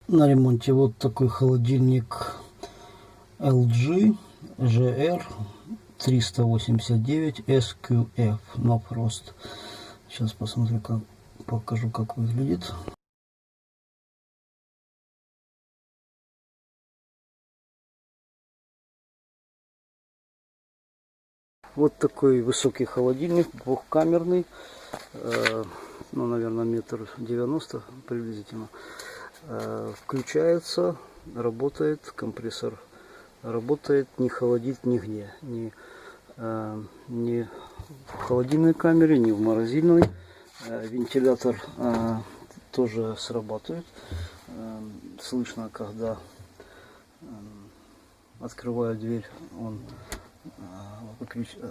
На ремонте вот такой холодильник LG GR 389 SQF No Frost. Сейчас посмотрю, покажу, как выглядит. Вот такой высокий холодильник, двухкамерный, ну, наверное, 1,90 м приблизительно. Включается, работает компрессор, работает, не холодит нигде, ни в холодильной камере, ни в морозильной. Вентилятор тоже срабатывает. Слышно, когда открываю дверь, он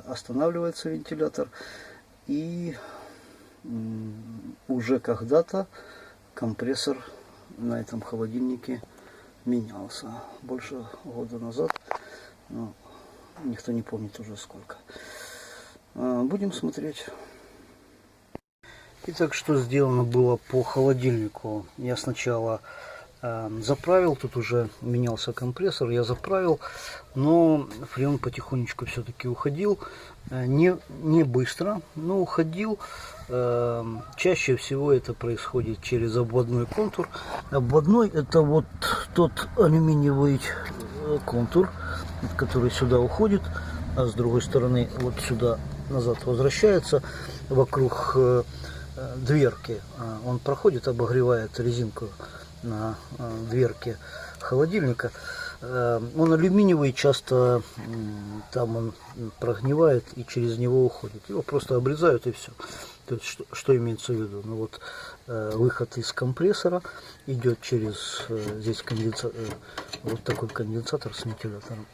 останавливается, вентилятор. И уже когда-то компрессор на этом холодильнике менялся. Больше года назад. Ну, никто не помнит уже сколько. Будем смотреть. Итак, что сделано было по холодильнику? Я сначала заправил, тут уже менялся компрессор, я заправил, но фреон потихонечку все-таки уходил, не быстро, но уходил. Чаще всего это происходит через обводной контур. Обводной — это вот тот алюминиевый контур, который сюда уходит, а с другой стороны вот сюда назад возвращается вокруг дверки. Он проходит, обогревает резинку на дверке холодильника. Он алюминиевый, часто там он прогнивает и через него уходит. Его просто обрезают и все. То есть что имеется в виду? Ну вот выход из компрессора идет через здесь вот такой конденсатор с вентилятором.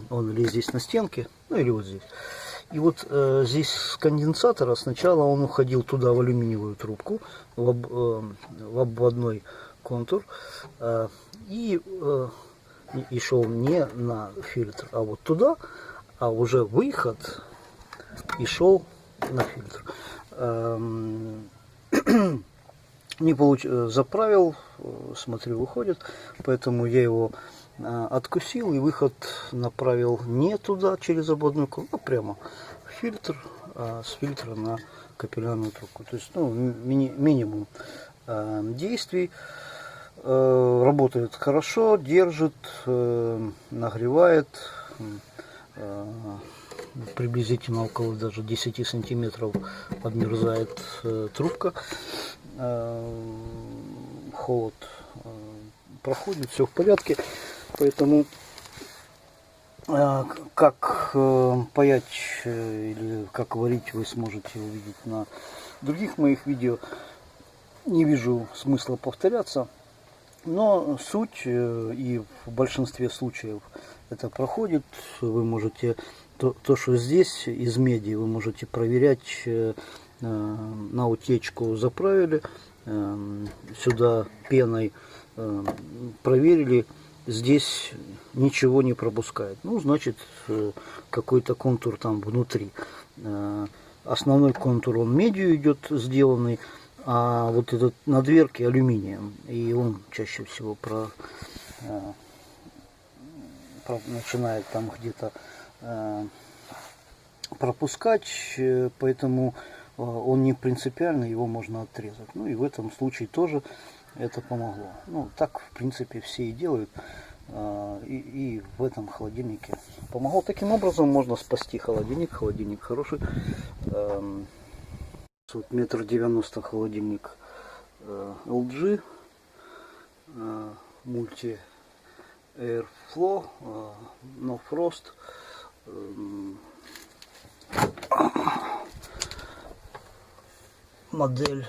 Он или здесь на стенке, ну или вот здесь. И вот здесь с конденсатора сначала он уходил туда в алюминиевую трубку, в обводной контур, и шел не на фильтр, а вот туда, а уже выход и шел на фильтр. Заправил, смотрю, выходит, поэтому я его откусил и выход направил не туда через обводную контур, а прямо в фильтр, с фильтра на капиллярную трубку. То есть, ну, минимум действий. Работает хорошо, держит, нагревает, приблизительно около даже 10 сантиметров подмерзает трубка, холод проходит, все в порядке. Поэтому как паять или как варить вы сможете увидеть на других моих видео. Не вижу смысла повторяться. Но суть, и в большинстве случаев это проходит. Вы можете, то что здесь из меди, вы можете проверять на утечку, заправили, сюда пеной проверили, здесь ничего не пропускает. Ну, значит, какой-то контур там внутри. Основной контур, он медью идет сделанный, а вот этот на дверке алюминием, и он чаще всего начинает там где-то пропускать, поэтому он не принципиальный, его можно отрезать. Ну и в этом случае тоже это помогло. Ну, так в принципе все и делают, и в этом холодильнике помогло. Таким образом можно спасти холодильник. Холодильник хороший. Вот 1,90 м холодильник LG Multi Airflow No Frost. Модель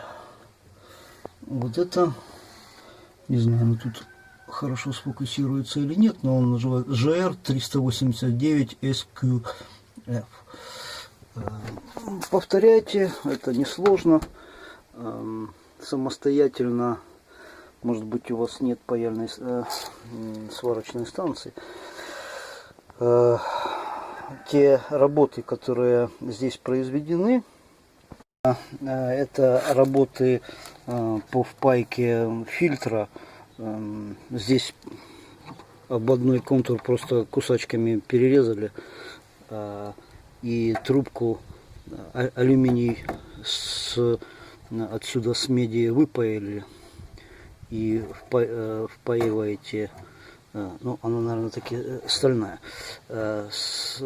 вот это, не знаю, тут хорошо сфокусируется или нет, но он называется GR 389 SQF. Повторяйте, это несложно. Самостоятельно, может быть, у вас нет паяльной сварочной станции. Те работы, которые здесь произведены, это работы по впайке фильтра Здесь ободной контур просто кусачками перерезали, и трубку алюминий отсюда с меди выпаяли и впаиваете. Ну, она, наверное, таки стальная. С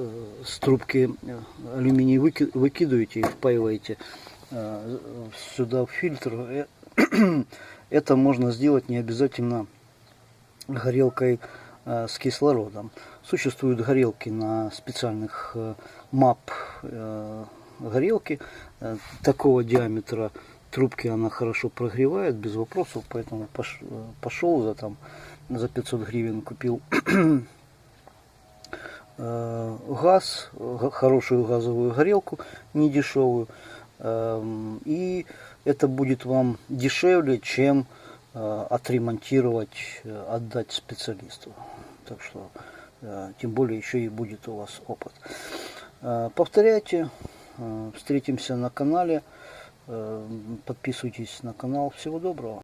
трубки алюминий выкидываете и впаиваете сюда в фильтр. Это можно сделать не обязательно горелкой с кислородом. Существуют горелки на специальных МАП горелки такого диаметра. Трубки она хорошо прогревает, без вопросов, поэтому пошел за 500 гривен купил газ, хорошую газовую горелку, не дешевую, и это будет вам дешевле, чем отремонтировать, отдать специалисту. Так что, тем более, еще и будет у вас опыт. Повторяйте, встретимся на канале, подписывайтесь на канал. Всего доброго.